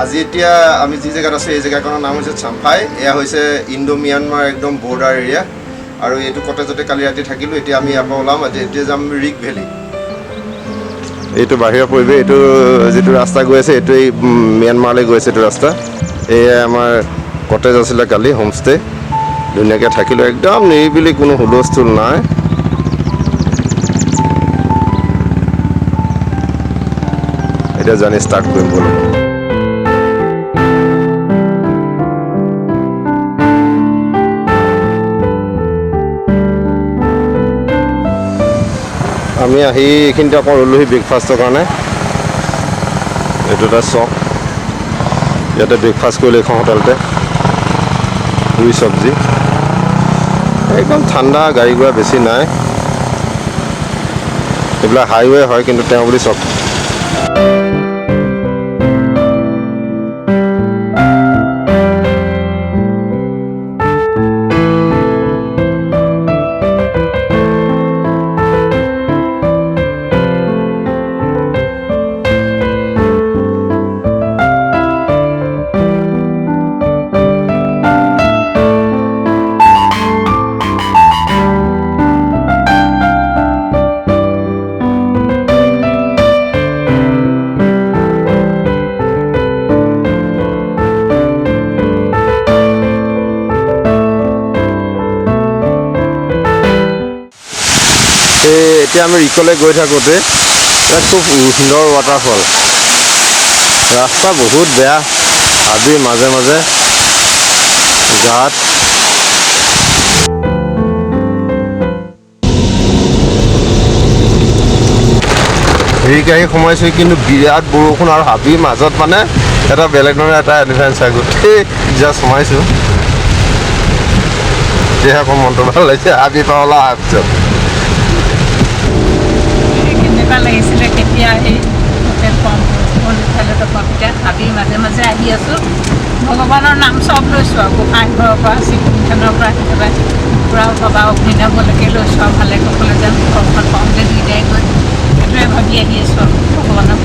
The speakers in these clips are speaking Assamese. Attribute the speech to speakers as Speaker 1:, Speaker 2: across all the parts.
Speaker 1: আজি এতিয়া আমি যি জেগাত আছোঁ এই জেগাখনৰ নাম হৈছে চাম্ফাই। এয়া হৈছে ইণ্ডো ম্যানমাৰ একদম বৰ্ডাৰ এৰিয়া আৰু এইটো কটেজতে কালি ৰাতি থাকিলোঁ। এতিয়া আমি ইয়াৰ পৰা ওলাম, এতিয়া যাম ৰিক ভেলী। এইটো বাহিৰৰ পৰিৱেশ, এইটো যিটো ৰাস্তা গৈ আছে এইটোৱেই ম্যানমাৰলৈ গৈ আছে এইটো ৰাস্তা। এয়াই আমাৰ কটেজ আছিলে কালি, হোমষ্টে। ধুনীয়াকৈ থাকিলোঁ, একদম নিৰিবিলি, কোনো হুলস্থুল নাই। এতিয়া জাৰ্ণি ষ্টাৰ্ট কৰিম বোলো। আমি আহি এইখিনিতে অকণ ৰ'লোহি ব্ৰেকফাষ্টৰ কাৰণে। এইটো এটা চক, ইয়াতে ব্ৰেকফাষ্ট কৰিলোঁ এইখন হোটেলতে। পুৰি চব্জি, একদম ঠাণ্ডা, গাড়ী ঘোঁৰা বেছি নাই। এইবিলাক হাইৱে হয় কিন্তু তেওঁ বুলি চক। এতিয়া আমি ৰিকলৈ গৈ থাকোঁতে ইয়াত খুব সুন্দৰ ৱাটাৰফল। ৰাস্তা বহুত বেয়া, হাবি মাজে মাজে গাঁত। ৰিক আহি সোমাইছোঁ, কিন্তু বিৰাট বৰষুণ আৰু হাবিৰ মাজত মানে এটা বেলেগ ধৰণৰ এটা এডভেঞ্চাৰ। গোটেই জাষ্ট সোমাইছোঁ, তেতিয়াহে অকণ মনটো ভাল লাগিছে হাবি পৰা ওলাই অহাৰ পিছত।
Speaker 2: লাগিছিলে কেতিয়া এই হোটেল হাবি মাজে মাজে আহি আছোঁ। ভগৱানৰ নাম চব লৈছোঁ আৰু গোসাঁই ঘৰৰ পৰা, চিকুণখনৰ পৰা একেবাৰে পূৰা বাবা অগ্নিনাভলৈকে লৈছোঁ আৰু ভালে সকলে যেন ঘৰখন পাওঁতে দুইটাই গৈ সেইটোৱে ভাবি আহি আছোঁ আৰু ভগৱানক।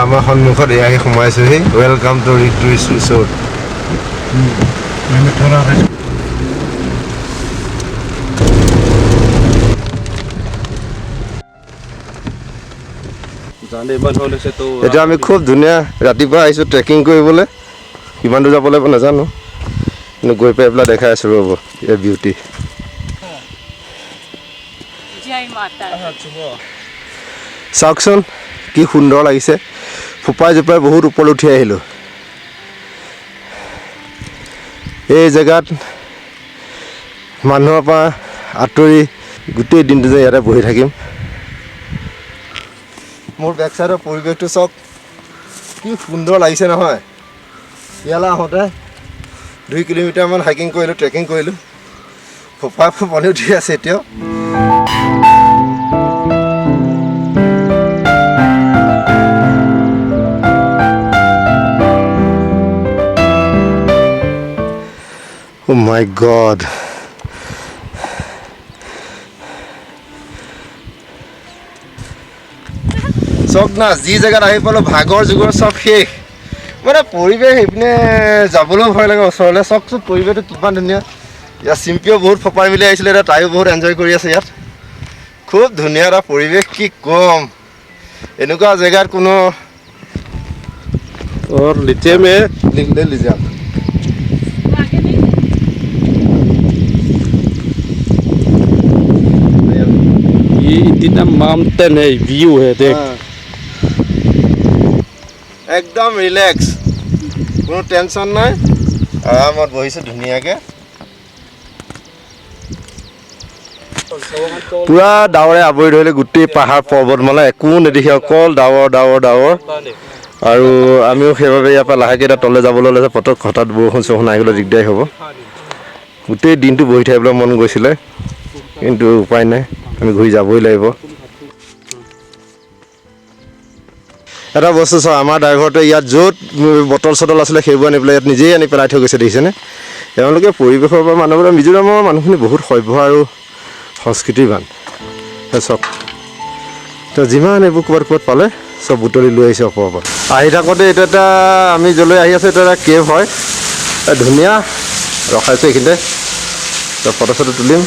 Speaker 1: আমাৰ সন্মুখত এয়াই সোমাইছোঁহি। ৱেলকাম টু ৰিক টুৰিষ্ট ৰিচৰ্ট। এতিয়া আমি খুব ধুনীয়া ৰাতিপুৱা আহিছোঁ ট্ৰেকিং কৰিবলৈ। কিমান দূৰ যাব লাগিব নাজানো, কিন্তু গৈ পাই পেলাই দেখাই আছোঁ ৰ'ব ইয়াৰ বিউটি। চাওকচোন কি সুন্দৰ লাগিছে। ফোপাই জোপাই বহুত ওপৰলৈ উঠি আহিলোঁ। এই জেগাত মানুহৰ পৰা আঁতৰি গোটেই দিনটো যে ইয়াতে বহি থাকিম। মোৰ বেক চাইডৰ পৰিৱেশটো চাওক, কি সুন্দৰ লাগিছে নহয়। ইয়ালৈ আহোঁতে 2 কিলোমিটাৰমান হাইকিং কৰিলোঁ, ট্ৰেকিং কৰিলোঁ। ফোপাই ফোপনি উঠি আছে এতিয়াও। Oh my God. চব না যি জেগাত আহি পালোঁ ভাগৰ যুগৰ চব শেষ। মানে পৰিৱেশ এইপিনে যাবলৈও ভয় লাগে ওচৰলৈ। চবচোন পৰিৱেশটো কিমান ধুনীয়া। ইয়াত চিম্পিও বহুত ফপাই মেলি আহিছিলে, এতিয়া তাইও বহুত এনজয় কৰি আছে ইয়াত। খুব ধুনীয়া এটা পৰিৱেশ, কি ক'ম। এনেকুৱা জেগাত কোনো
Speaker 3: और नीचे में
Speaker 1: ले लीजिए आप।
Speaker 3: ये इतना माउंटेन है, व्यू है देख।
Speaker 1: একদম ৰিলেক্স, কোনো টেনশ্যন নাই, আৰামত বহিছোঁ ধুনীয়াকৈ। পূৰা ডাৱৰে আৱৰি ধৰিলে গোটেই পাহাৰ পৰ্বতমালা, একো নেদেখি অকল ডাৱৰ ডাৱৰ ডাৱৰ। আৰু আমিও সেইবাবে ইয়াৰ পৰা লাহেকৈ এতিয়া তললৈ যাবলৈ ওলাইছোঁ। পটক হঠাৎ বৰষুণ চৰষুণ আহি গ'লে দিগদাৰী হ'ব। গোটেই দিনটো বহি থাকিবলৈ মন গৈছিলে, কিন্তু উপায় নাই, আমি ঘূৰি যাবই লাগিব। এটা বস্তু চাওঁ, আমাৰ ড্ৰাইভাৰটোৱে ইয়াত য'ত বটল চটল আছিলে সেইবোৰ আনি পেলাই ইয়াত নিজেই আনি পেলাই থৈ গৈছে, দেখিছেনে? তেওঁলোকে পৰিৱেশৰ পৰা মানুহবোৰে, মিজোৰামৰ মানুহখিনি বহুত সভ্য আৰু সংস্কৃতিবান। চাওক, তো যিমান এইবোৰ ক'ৰবাত পালে চব বুটলি লৈ আহিছে ওপৰৰ পৰা আহি থাকোঁতে এইটো এটা আমি য'লৈ আহি আছোঁ এইটো এটা কেভ হয় ধুনীয়া ৰখাইছোঁ এইখিনিতে ফটো চটো তুলিম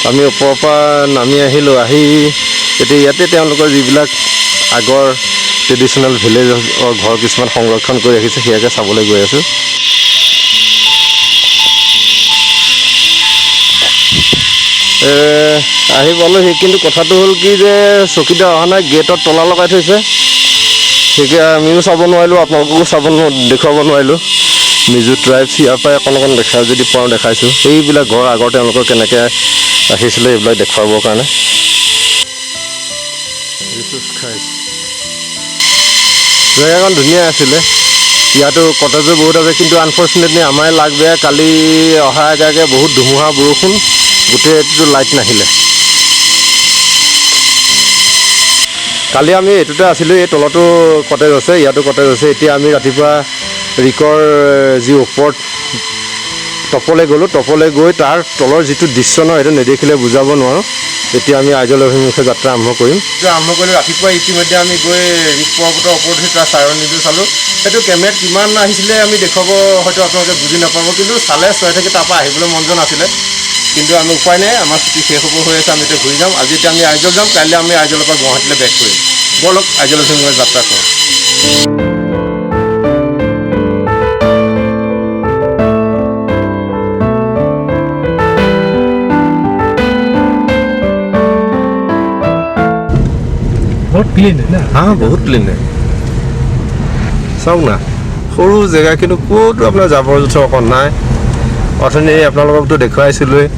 Speaker 1: আমি ওপৰৰ পৰা নামি আহিলোঁ আহি এতিয়া ইয়াতে তেওঁলোকৰ যিবিলাক আগৰ ট্ৰেডিশ্যনেল ভিলেজৰ ঘৰ কিছুমান সংৰক্ষণ কৰি ৰাখিছে সেয়াকে চাবলৈ গৈ আছোঁ আহি পালোহি কিন্তু কথাটো হ'ল কি যে চকীদাৰ অহা নাই গেটত তলা লগাই থৈছে সেইকে আমিও চাব নোৱাৰিলোঁ আপোনালোককো দেখুৱাব নোৱাৰিলোঁ মিজো ট্ৰাইবছ ইয়াৰ পৰাই অকণ দেখাই যদি পাওঁ দেখাইছোঁ এইবিলাক ঘৰ আগৰ তেওঁলোকৰ কেনেকৈ ৰাখিছিলে এইবিলাক দেখুৱাবৰ কাৰণে জেগাখন ধুনীয়া আছিলে ইয়াতো কটেজো বহুত আছে কিন্তু আনফৰ্চুনেটলি আমাৰে লাগ বেয়া কালি অহা আগে বহুত ধুমুহা বৰষুণ গোটেই এইটোতো লাইট নাহিলে কালি আমি এইটোতে আছিলোঁ এই তলতো কটেজ আছে ইয়াতো কটেজ আছে এতিয়া আমি ৰাতিপুৱা ৰিকৰ যি ওপৰত টপলৈ গ'লোঁ টপলৈ গৈ তাৰ তলৰ যিটো দৃশ্য ন সেইটো নেদেখিলে বুজাব নোৱাৰোঁ এতিয়া আমি আইজল অভিমুখে যাত্ৰা আৰম্ভ কৰিলোঁ ৰাতিপুৱা ইতিমধ্যে আমি গৈ ৰিক পৰ্বতৰ ওপৰত উঠি তাৰ চাৰণিটো চালোঁ সেইটো কেমেৰাত কিমান আহিছিলে আমি দেখুৱাব হয়তো আপোনালোকে বুজি নাপাব কিন্তু চালে চাই থাকি তাৰপৰা আহিবলৈ মন যোৱা নাছিলে কিন্তু আমি উপায় নাই আমাৰ ছুটি শেষ হ'ব হৈ আছে আমি এতিয়া ঘূৰি যাম আজি এতিয়া আমি আইজল যাম কাইলৈ আমি আইজলৰ পৰা গুৱাহাটীলৈ বেক কৰিম ব'লক আইজল অভিমুখে যাত্ৰা কৰোঁ
Speaker 3: बहुत क्लीन है ना
Speaker 1: हाँ बहुत क्लीन है চাওক না সৰু জেগা কিন্তু ক'তো আপোনাৰ জাবৰ জোঁথৰ অকণ নাই অথনি আপোনালোককতো দেখুৱাইছিলোঁৱেই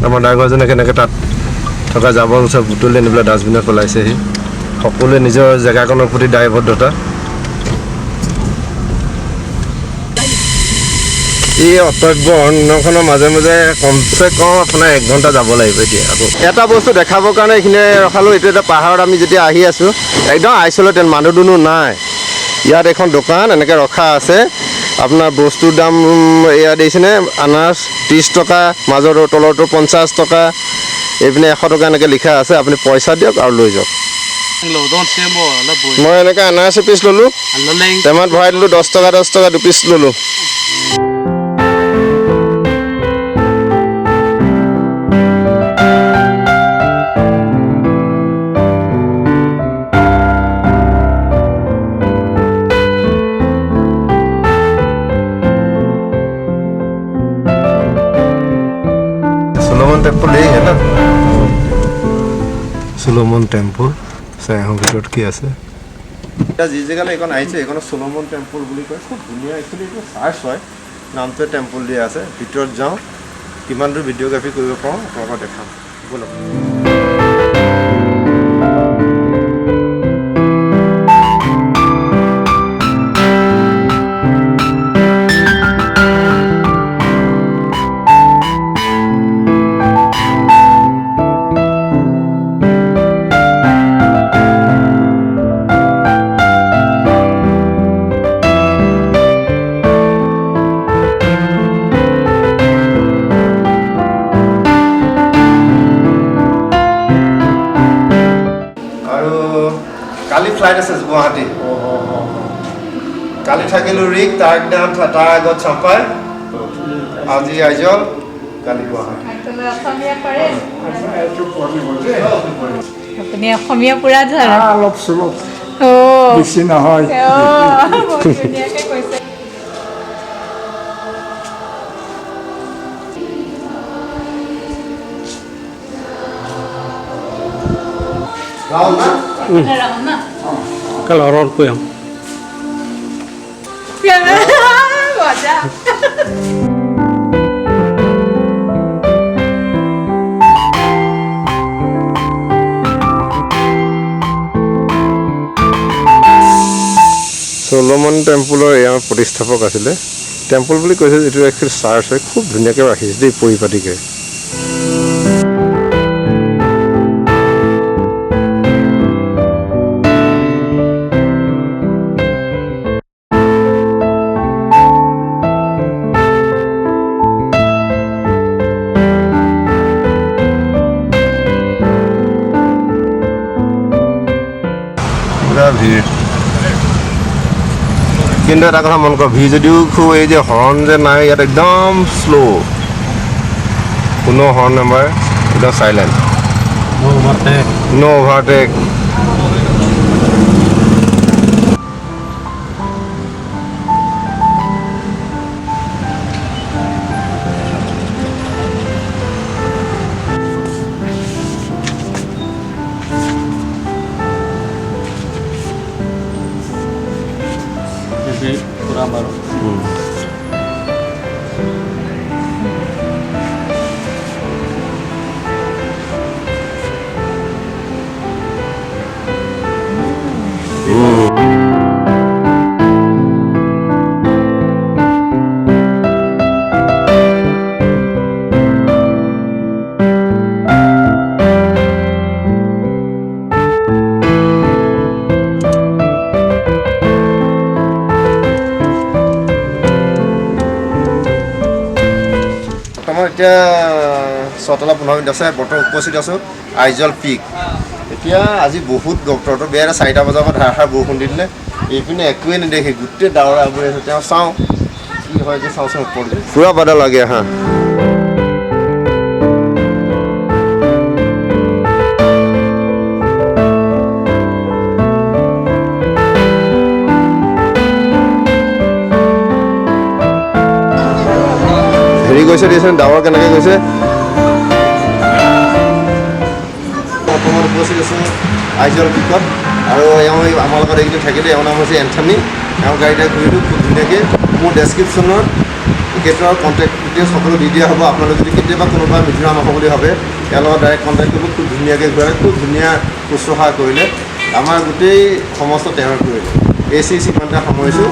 Speaker 1: আমাৰ ড্ৰাইভাৰজনে কেনেকৈ তাত থকা জাবৰ জোঁথৰ বুটলি আনি পেলাই ডাষ্টবিনত পেলাইছেহি সকলোৱে নিজৰ জেগাকণৰ প্ৰতি দায়বদ্ধতা এই অটব্য অৰণ্যখনৰ মাজে মাজে কমচে কম আপোনাৰ 1 ঘণ্টা যাব লাগিব এতিয়া আকৌ এটা বস্তু দেখাবৰ কাৰণে এইখিনি ৰখালোঁ এইটো এটা পাহাৰত আমি যেতিয়া আহি আছোঁ একদম আইচলেটেড মানুহ দুনুহ নাই ইয়াত এখন দোকান এনেকৈ ৰখা আছে আপোনাৰ বস্তুৰ দাম এয়া দিছেনে আনাৰস 30 টকা মাজৰ তলৰটো 50 টকা এইপিনে 100 টকা এনেকৈ লিখা আছে আপুনি পইচা দিয়ক আৰু লৈ যাওক মই এনেকৈ আনাৰস পিচ ল'লোঁ টেমাত ভৰাই দিলোঁ 10 টকা 2 পিচ ল'লোঁ टेम्पल यही है ना सोलोमन टेम्पल চাই আহোঁ ভিতৰত কি আছে এতিয়া যি জেগালৈ এইখন আহিছে এইখন সোলোমন টেম্পল বুলি কয় খুব ধুনীয়া একচুৱেলি এইটো চাৰ্চ হয় নামটোৱে টেম্পল দিয়া আছে ভিতৰত যাওঁ কিমান দূৰ ভিডিঅ'গ্ৰাফী কৰিব পাৰোঁ আপোনালোকক দেখাম ব'লক কালি ফ্লাইট আছে গুৱাহাটী কালি থাকিলোঁ ৰিক তাৰ আগদিনাখন তাৰ আগত চাম্পাই আজি আইজল কালি গুৱাহাটী
Speaker 2: আপুনি অসমীয়া পুৰা ধৰা
Speaker 4: অলপ চলপ
Speaker 2: অ'
Speaker 4: বেছি নহয়
Speaker 2: ধুনীয়াকৈ কৈছে
Speaker 1: ৰাহুল না
Speaker 3: कल और कोई हम
Speaker 2: মজা
Speaker 1: সোলোমন টেম্পলৰ এয়া প্ৰতিষ্ঠাপক আছিলে টেম্পল বুলি কৈছে যিটো একচুৱেলি চাৰ্চ হয় খুব ধুনীয়াকৈ ৰাখিছে দেই পৰিপাটিকে পুৰা ভিৰ কিন্তু এটা কথা মন কৰ ভিৰ যদিও খুব এই যে হৰ্ণ যে নাই ইয়াত একদম শ্ল' কোনো হৰ্ণ নাম্বাৰ একদম চাইলেণ্ট নো অভাৰটেক
Speaker 3: পুৰা মাৰো
Speaker 1: এতিয়া 6:15 আছে বৰ্তমান উপস্থিত আছোঁ আইজল পিক এতিয়া আজি বহুত বতৰটো বেয়া 4টা বজাৰ পৰা ধাৰাসাৰ বৰষুণ দি দিলে এইপিনে একোৱে নেদেখে গোটেই ডাৱৰ আৱৰি আছে তেওঁ চাওঁ কি হয় যে চাওঁচোন ওপৰত পুৰা বাদল লাগে হা হেৰি গৈছে দিয়েচোন ডাৱৰ কেনেকৈ গৈছে অসমত উপস্থিত আছোঁ আইজল পিকত আৰু এওঁ আমাৰ লগত এইকেইদিন থাকিলে এওঁৰ নাম হৈছে এন্থনী এওঁ গাড়ীতে ঘূৰিলোঁ খুব ধুনীয়াকৈ মোৰ ডেছক্ৰিপশ্যনত টিকেটৰ কণ্টেক্ট ডিটেইলছ সকলো দি দিয়া হ'ব আপোনালোকে যদি কেতিয়াবা কোনোবা মিজোৰাম আহোঁ বুলি ভাবে তেওঁৰ লগত ডাইৰেক্ট কণ্টেক্ট কৰিব খুব ধুনীয়াকৈ ঘূৰাই খুব ধুনীয়া শুশ্ৰূষা কৰিলে আমাৰ গোটেই সমস্ত তেওঁৰ কৰিলে এই ইমানটা সামৰিছোঁ